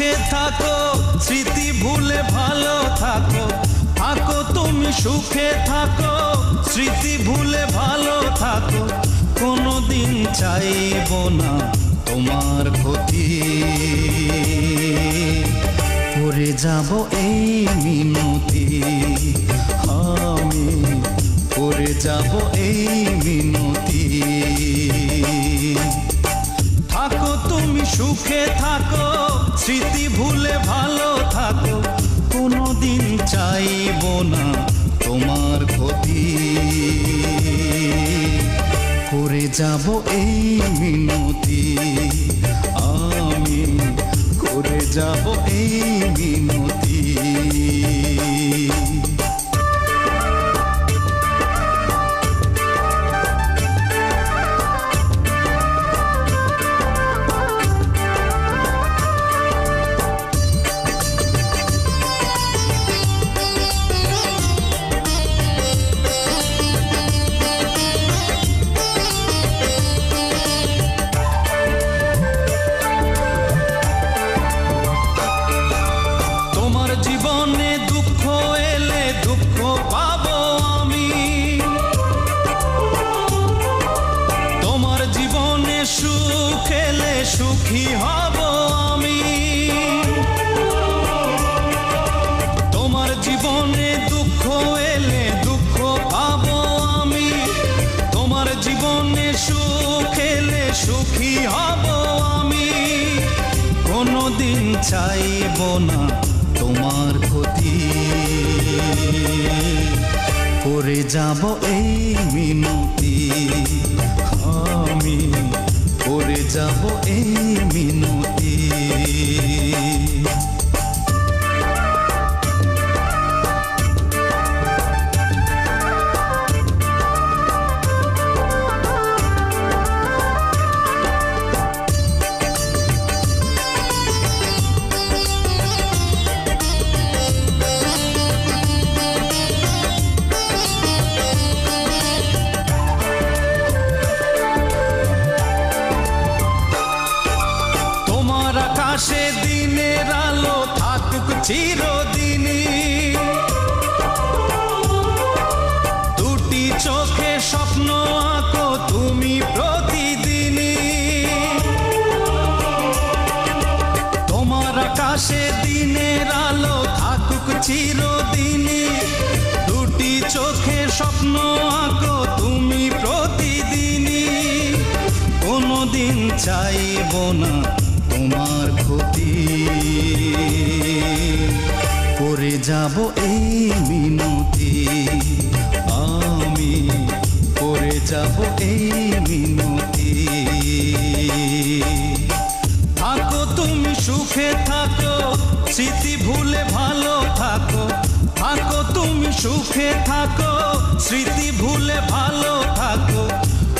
সুখে থাকো, স্মৃতি ভুলে ভালো থাকো। থাকো তুমি সুখে থাকো, স্মৃতি ভুলে ভালো থাকো। কোনোদিন চাইবো না তোমার ক্ষতি, করে যাব এই মিনতি। আমি করে যাব এই মিনতি। থাকো তুমি সুখে থাকো, স্মৃতি ভুলে ভালো থাকো। কোনোদিন চাইবো না তোমার ক্ষতি, করে যাব এই মিনতি। আমি করে যাব এই মিনতি। জীবনে দুঃখ এলে দুঃখ পাবো আমি, তোমার জীবনে সুখ এলে সুখী হব আমি। তোমার জীবনে দুঃখ এলে দুঃখ পাবো আমি, তোমার জীবনে সুখ এলে সুখী হব আমি। কোনোদিন চাইবো না তোমার ক্ষতি, করে যাব এই মিনতি। আমি করে যাব এই মিনতি। আকাশে দিনের আলো থাকুক চিরদিনই, দুটি চোখে স্বপ্ন আঁকো তুমি প্রতিদিনই। তোমার আকাশে দিনের আলো থাকুক চিরদিনই, দুটি চোখে স্বপ্ন আঁকো তুমি প্রতিদিনই। কোনোদিন চাইবো না তোমার ক্ষতি, করে যাব এই মিনতি। আমি করে যাব এই মিনতি। থাকো তুমি সুখে থাকো, স্মৃতি ভুলে ভালো থাকো। থাকো তুমি সুখে থাকো, স্মৃতি ভুলে ভালো থাকো।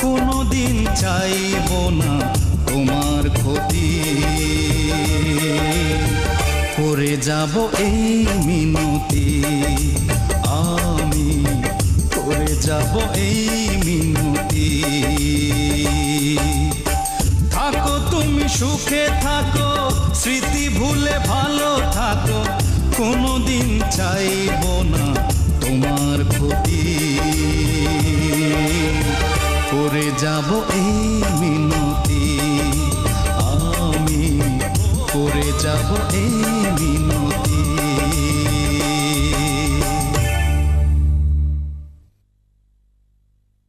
কোনোদিন চাইবো না তোমার ক্ষতি, করে যাব এই মিনতি। আমি করে যাব এই মিনতি। থাকো তুমি সুখে থাকো, স্মৃতি ভুলে ভালো থাকো। কোনোদিন চাইবো না তোমার ক্ষতি, করে যাব এই মিনতি। আমি করে যাব এই মিনতি।